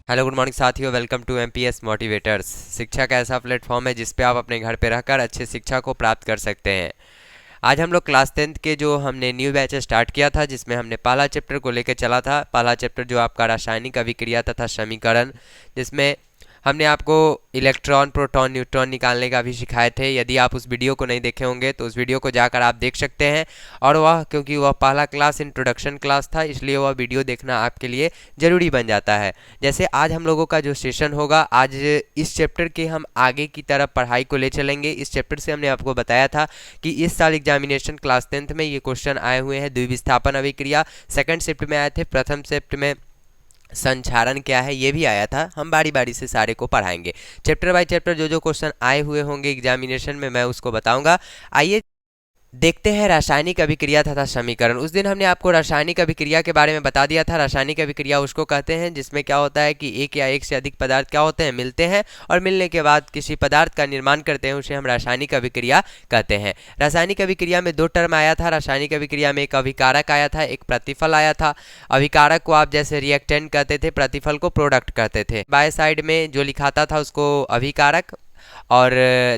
Hello good morning साथियों, welcome to MPS motivators. शिक्षा का ऐसा प्लेटफॉर्म है जिस पे आप अपने घर पे रहकर अच्छे शिक्षा को प्राप्त कर सकते हैं। आज हम लोग क्लास 10th के जो हमने न्यू बैच स्टार्ट किया था, जिसमें हमने पहला चैप्टर को लेकर चला था। पहला चैप्टर जो आपका रासायनिक अभिक्रिया तथा समीकरण, जिसमें हमने आपको इलेक्ट्रॉन, प्रोटॉन, न्यूट्रॉन निकालने का भी सिखाए थे। यदि आप उस वीडियो को नहीं देखे होंगे तो उस वीडियो को जाकर आप देख सकते हैं। और वह क्योंकि वह पहला क्लास इंट्रोडक्शन क्लास था, इसलिए वह वीडियो देखना आपके लिए ज़रूरी बन जाता है। जैसे आज हम लोगों का जो सेशन होगा, आज इस चैप्टर के हम आगे की तरफ पढ़ाई को ले चलेंगे। इस चैप्टर से हमने आपको बताया था कि इस साल एग्जामिनेशन क्लास 10th में ये क्वेश्चन आए हुए हैं। द्विविस्थापन अभिक्रिया सेकंड शिफ्ट में आए थे, प्रथम शिफ्ट में संचारण क्या है ये भी आया था। हम बारी बारी से सारे को पढ़ाएंगे, चैप्टर बाय चैप्टर जो जो क्वेश्चन आए हुए होंगे एग्जामिनेशन में मैं उसको बताऊंगा। आइए देखते हैं रासायनिक अभिक्रिया तथा समीकरण। उस दिन हमने आपको रासायनिक अभिक्रिया के बारे में बता दिया था। रासायनिक अभिक्रिया उसको कहते हैं जिसमें क्या होता है कि एक या एक से अधिक पदार्थ क्या होते हैं, मिलते हैं, और मिलने के बाद किसी पदार्थ का निर्माण करते हैं, उसे हम रासायनिक अभिक्रिया कहते हैं। रासायनिक अभिक्रिया में दो टर्म आया था। रासायनिक अभिक्रिया में एक अभिकारक आया था, एक प्रतिफल आया था। अभिकारक को आप जैसे रिएक्टेंट कहते थे, प्रतिफल को प्रोडक्ट कहते थे। बाएं साइड में जो लिखाता था उसको अभिकारक, और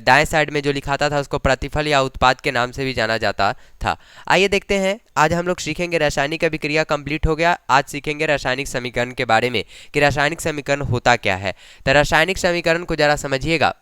दाएं साइड में जो लिखाता था उसको प्रतिफल या उत्पाद के नाम से भी जाना जाता था। आइए देखते हैं, आज हम लोग सीखेंगे रासायनिक अभिक्रिया कंप्लीट हो गया। आज सीखेंगे रासायनिक समीकरण के बारे में कि रासायनिक समीकरण होता क्या है। तो रासायनिक समीकरण को जरा समझिएगा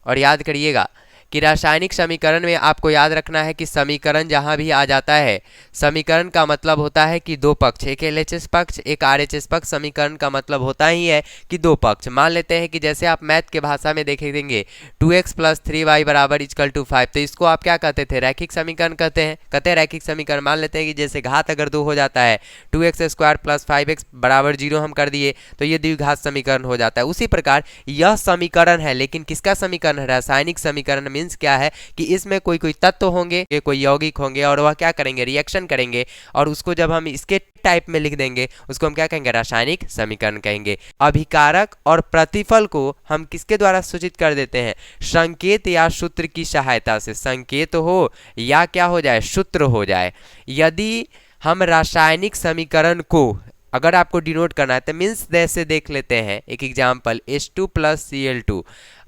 और याद करिएगा कि रासायनिक समीकरण में आपको याद रखना है कि समीकरण जहाँ भी आ जाता है, समीकरण का मतलब होता है कि दो पक्ष, एक एलएचएस पक्ष, एक आरएचएस पक्ष। समीकरण का मतलब होता ही है कि दो पक्ष। मान लेते हैं कि जैसे आप मैथ के भाषा में देखे देंगे 2x + 3y = 5, तो इसको आप क्या कहते थे, रैखिक समीकरण कहते हैं रैखिक समीकरण। मान लेते हैं कि जैसे घात अगर 2 हो जाता है, 2x² + 5x = 0 हम कर दिए, तो ये द्विघात समीकरण हो जाता है। उसी प्रकार यह समीकरण है, लेकिन किसका समीकरण है, रासायनिक समीकरण। मीन्स क्या है कि इसमें कोई कोई तत्व होंगे, कोई यौगिक होंगे, और वह क्या करेंगे, रिएक्शन करेंगे, और उसको जब हम इसके टाइप में लिख देंगे उसको हम क्या कहेंगे, रासायनिक समीकरण कहेंगे। अभिकारक और प्रतिफल को हम किसके द्वारा सूचित कर देते हैं, संकेत या सूत्र की सहायता से। संकेत हो या क्या हो जाए, सूत्र हो जाए। यदि हम रासायनिक समीकरण को अगर आपको डिनोट करना है तो मीन्स जैसे देख लेते हैं एक एग्जाम्पल, H2 + Cl2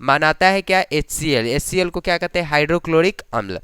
मानाता है क्या, HCl। HCl को क्या कहते हैं, हाइड्रोक्लोरिक अम्ल।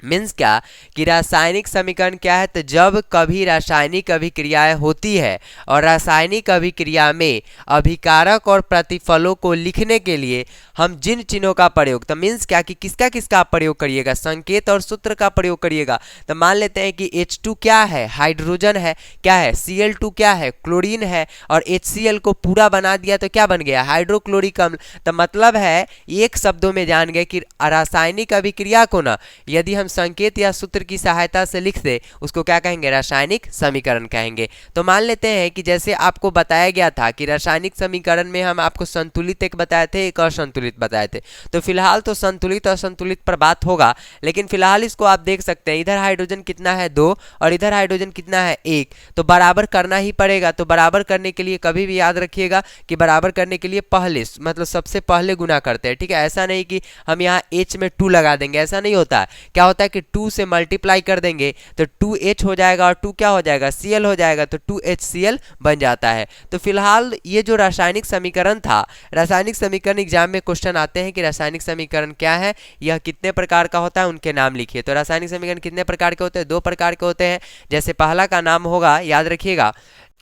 मीन्स क्या कि रासायनिक समीकरण क्या है, तो जब कभी रासायनिक अभिक्रियाएं होती है और रासायनिक अभिक्रिया में अभिकारक और प्रतिफलों को लिखने के लिए हम जिन चिन्हों का प्रयोग, तो मीन्स क्या कि किसका किसका प्रयोग करिएगा, संकेत और सूत्र का प्रयोग करिएगा। तो मान लेते हैं कि H2 क्या है, हाइड्रोजन है, क्या है, Cl2 क्या है, क्लोरीन है, और HCl को पूरा बना दिया तो क्या बन गया, हाइड्रोक्लोरिक अम्ल। तो मतलब है एक शब्दों में जान गए कि रासायनिक अभिक्रिया को ना यदि हम संकेत या सूत्र की सहायता से लिख दे उसको क्या कहेंगे, रासायनिक समीकरण कहेंगे। तो मान लेते हैं कि जैसे आपको बताया गया था कि रासायनिक समीकरण में हम आपको संतुलित एक बताए थे, एक असंतुलित बताए थे। तो फिलहाल तो संतुलित और असंतुलित पर बात होगा, लेकिन फिलहाल इसको आप देख सकते हैं, इधर हाइड्रोजन कितना है 2 और इधर हाइड्रोजन कितना है 1, तो बराबर करना ही पड़ेगा। तो बराबर करने के लिए कभी भी याद रखिएगा कि बराबर करने के लिए पहले मतलब सबसे पहले गुना करते हैं, ठीक है। ऐसा नहीं कि हम यहाँ H में 2 लगा देंगे, ऐसा नहीं होता। क्या होता है कि 2 से मल्टीप्लाई कर देंगे तो 2H हो जाएगा, और 2 क्या हो जाएगा, Cl हो जाएगा, तो 2HCl बन जाता है। तो फिलहाल ये जो रासायनिक समीकरण था, रासायनिक समीकरण एग्जाम में क्वेश्चन आते हैं कि रासायनिक समीकरण क्या है, यह कितने प्रकार का होता है, उनके नाम लिखिए। तो रासायनिक समीकरण कितने प्रकार के होते हैं, 2 प्रकार के होते हैं। जैसे पहला का नाम होगा, याद रखिएगा,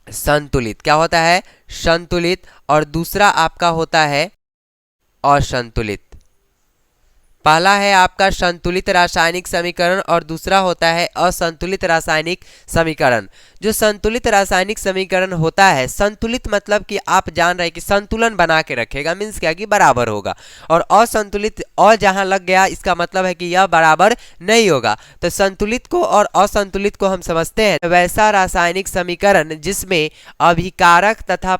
संतुलित। क्या होता है, संतुलित। और दूसरा आपका होता है असंतुलित। पहला है आपका संतुलित रासायनिक समीकरण और दूसरा होता है असंतुलित रासायनिक समीकरण। जो संतुलित रासायनिक समीकरण होता है, संतुलित मतलब कि आप जान रहे हैं कि संतुलन बना के रखेगा, मीन्स क्या कि बराबर होगा। और असंतुलित और जहां लग गया इसका मतलब है कि यह बराबर नहीं होगा। तो संतुलित को और असंतुलित को हम समझते हैं वैसा रासायनिक समीकरण जिसमें अभिकारक तथा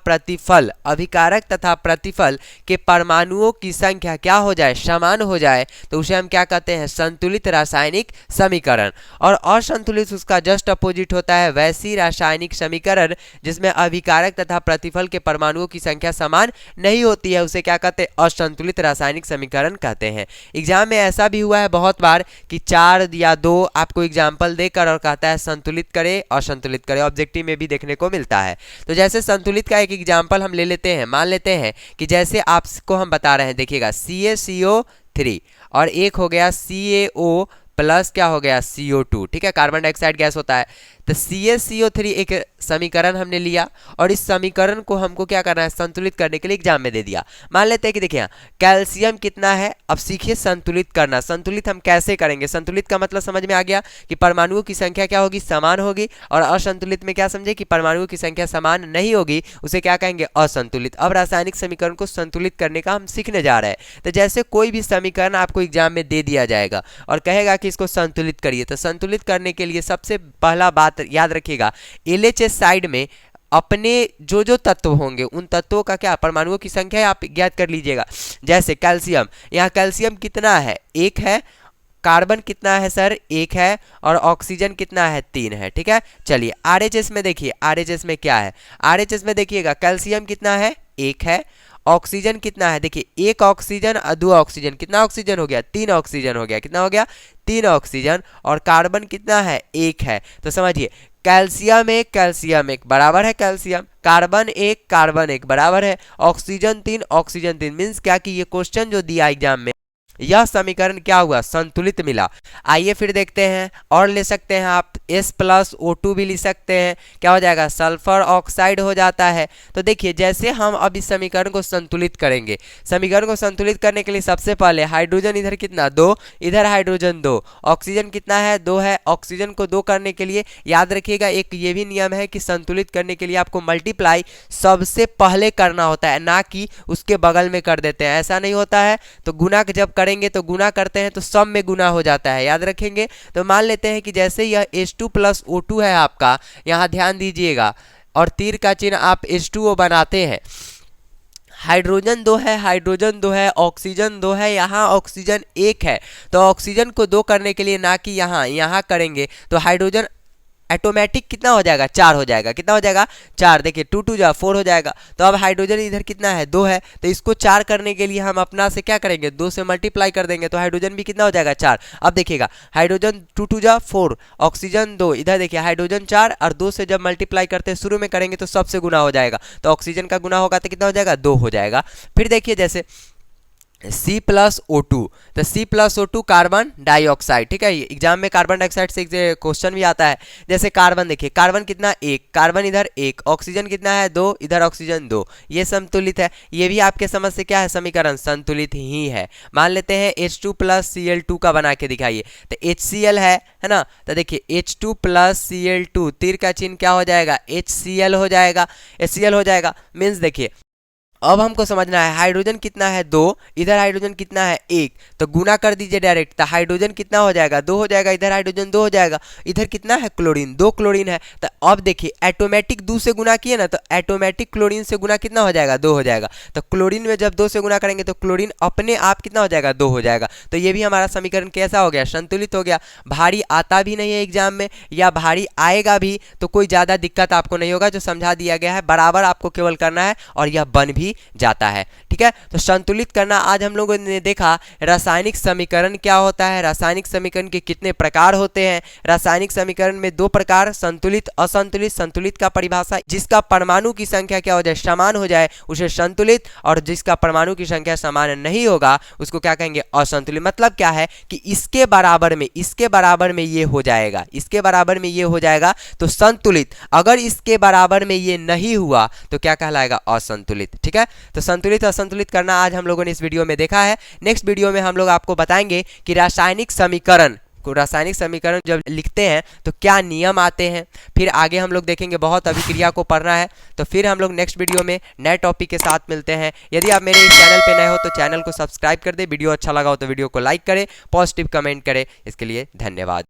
प्रतिफल के परमाणुओं की संख्या क्या हो जाए, समान हो जाए, तो उसे हम क्या कहते हैं, संतुलित रासायनिक समीकरण। और असंतुलित उसका जस्ट अपोजिट होता है वैसी रासायनिक समीकरण जिसमें अभिकारक तथा प्रतिफल के परमाणुओं की संख्या समान नहीं होती है, उसे क्या कहते हैं, असंतुलित रासायनिक समीकरण कहते हैं। एग्जाम में ऐसा भी हुआ है बहुत बार कि 4 या 2 आपको एग्जाम्पल देकर और कहता है संतुलित करे असंतुलित करे, ऑब्जेक्टिव में भी देखने को मिलता है। तो जैसे संतुलित का एक एग्जाम्पल हम ले लेते हैं, मान लेते हैं कि जैसे आपको हम बता रहे हैं, देखिएगा CaCO3 और एक हो गया CaO प्लस क्या हो गया CO2, ठीक है, कार्बन डाइऑक्साइड गैस होता है। तो CaCO3 एक समीकरण हमने लिया और इस समीकरण को हमको क्या करना है, संतुलित करने के लिए एग्जाम में दे दिया। मान लेते हैं कि देखिए कैल्शियम कितना है, अब सीखिए संतुलित करना। संतुलित हम कैसे करेंगे, संतुलित का मतलब समझ में आ गया कि परमाणुओं की संख्या क्या होगी, समान होगी। और असंतुलित में क्या समझे कि परमाणुओं की संख्या समान नहीं होगी, उसे क्या कहेंगे, असंतुलित। अब रासायनिक समीकरण को संतुलित करने का हम सीखने जा रहे हैं। तो जैसे कोई भी समीकरण आपको एग्जाम में दे दिया जाएगा और कहेगा कि इसको संतुलित करिए, तो संतुलित करने के लिए सबसे पहला बात याद रखिएगा, LHS साइड में अपने जो जो तत्व होंगे उन तत्वों का क्या परमाणुओं की संख्या आप ज्ञात कर लीजिएगा। जैसे कैल्शियम, यहाँ कैल्शियम कितना है, 1 है। कार्बन कितना है सर, 1 है। और ऑक्सीजन कितना है, 3 है, ठीक है। चलिए RHS में देखिए, RHS में क्या है, RHS में देखिएगा कैल्शियम कितना है, 1 है। ऑक्सीजन कितना है, देखिए 1 ऑक्सीजन और 2 ऑक्सीजन, कितना ऑक्सीजन हो गया, 3 ऑक्सीजन हो गया, कितना हो गया, 3 ऑक्सीजन। और कार्बन कितना है, 1 है। तो समझिए कैल्शियम एक बराबर है कैल्शियम, कार्बन एक बराबर है ऑक्सीजन 3 मीन्स क्या कि ये क्वेश्चन जो दिया एग्जाम में यह समीकरण क्या हुआ, संतुलित मिला। आइए फिर देखते हैं, और ले सकते हैं आप S+O2 भी ले सकते हैं, क्या हो जाएगा, सल्फर ऑक्साइड हो जाता है। तो देखिए जैसे हम अब इस समीकरण को संतुलित करेंगे, समीकरण को संतुलित करने के लिए सबसे पहले हाइड्रोजन इधर कितना, 2, इधर हाइड्रोजन 2, ऑक्सीजन कितना है, 2 है। ऑक्सीजन को 2 करने के लिए याद रखिएगा एक ये भी नियम है कि संतुलित करने के लिए आपको मल्टीप्लाई सबसे पहले करना होता है, ना कि उसके बगल में कर देते हैं, ऐसा नहीं होता है। तो गुना जब करेंगे तो गुना करते हैं तो सब में गुना हो जाता है, याद रखेंगे। तो मान लेते हैं कि जैसे यह H2+O2 है आपका, यहाँ ध्यान दीजिएगा, और तीर का चिन्ह आप H2O बनाते हैं। हाइड्रोजन 2 है, हाइड्रोजन 2 है, ऑक्सीजन 2 है, यहाँ ऑक्सीजन 1 है। तो ऑक्सीजन को 2 करने के लिए ना कि यहाँ करेंगे तो हाइड्रोजन ऑटोमेटिक कितना हो जाएगा, 4 हो जाएगा, कितना हो जाएगा, 4। देखिए 2 2 जा 4 हो जाएगा। तो अब हाइड्रोजन इधर कितना है, 2 है। तो इसको 4 करने के लिए हम अपना से क्या करेंगे, 2 से मल्टीप्लाई कर देंगे, तो हाइड्रोजन भी कितना हो जाएगा, 4। अब देखिएगा हाइड्रोजन 2 2 जा 4, ऑक्सीजन 2, इधर देखिए हाइड्रोजन 4 और 2 से जब मल्टीप्लाई करते हैं शुरू में करेंगे तो सबसे गुना हो जाएगा, तो ऑक्सीजन का गुना होगा तो कितना हो जाएगा, 2 हो जाएगा। फिर देखिए जैसे C+O2, तो C+O2 कार्बन डाइऑक्साइड, ठीक है, एग्जाम में कार्बन डाइऑक्साइड से एक क्वेश्चन भी आता है। जैसे कार्बन देखिए, कार्बन कितना, 1, कार्बन इधर 1, ऑक्सीजन कितना है, 2, इधर ऑक्सीजन 2, ये संतुलित है। ये भी आपके समझ से क्या है, समीकरण संतुलित ही है। मान लेते हैं H2+Cl2 का बना के दिखाइए, तो HCl है ना। तो देखिए H2+Cl2 तीर का चिन्ह क्या हो जाएगा, HCl हो जाएगा, HCl हो जाएगा। मीन्स देखिए अब हमको समझना है हाइड्रोजन कितना है, 2, इधर हाइड्रोजन कितना है, 1, तो गुना कर दीजिए डायरेक्ट, तो हाइड्रोजन कितना हो जाएगा, 2 हो जाएगा, इधर हाइड्रोजन 2 हो जाएगा, इधर कितना है क्लोरीन, 2 क्लोरीन है। तो अब देखिए ऑटोमेटिक 2 से गुना किए ना, तो ऑटोमेटिक क्लोरीन से गुना कितना हो जाएगा, 2 हो जाएगा। तो क्लोरीन में जब 2 से गुना करेंगे तो क्लोरीन अपने आप कितना हो जाएगा, 2 हो जाएगा। तो ये भी हमारा समीकरण कैसा हो गया, संतुलित हो गया। भारी आता भी नहीं है एग्जाम में, या भारी आएगा भी तो कोई ज़्यादा दिक्कत आपको नहीं होगा, जो समझा दिया गया है बराबर आपको केवल करना है और यह बन भी जाता है, ठीक है। तो संतुलित करना आज हम लोगों ने देखा। रासायनिक समीकरण क्या होता है, रासायनिक समीकरण के कितने प्रकार होते हैं। रासायनिक समीकरण में 2 प्रकार, संतुलित असंतुलित। संतुलित का परिभाषा जिसका परमाणु की संख्या क्या हो जाए, समान हो जाए, उसे संतुलित, और जिसका परमाणु की संख्या समान नहीं होगा उसको क्या कहेंगे, असंतुलित। मतलब क्या है कि इसके बराबर में ये हो जाएगा, इसके बराबर में ये हो जाएगा तो संतुलित, अगर इसके बराबर में ये नहीं हुआ तो क्या कहलाएगा, असंतुलित, ठीक है। तो संतुलित असंतुलित करना आज हम लोगों ने इस वीडियो में देखा है। नेक्स्ट वीडियो में हम लोग आपको बताएंगे कि रासायनिक समीकरण जब लिखते हैं तो क्या नियम आते हैं। फिर आगे हम लोग देखेंगे, बहुत अभिक्रिया को पढ़ना है। तो फिर हम लोग नेक्स्ट वीडियो में नए टॉपिक के साथ मिलते हैं। यदि आप मेरे इस चैनल पे नए हो तो चैनल को सब्सक्राइब कर दे, वीडियो अच्छा लगा हो तो वीडियो को लाइक करें, पॉजिटिव कमेंट करें। इसके लिए धन्यवाद।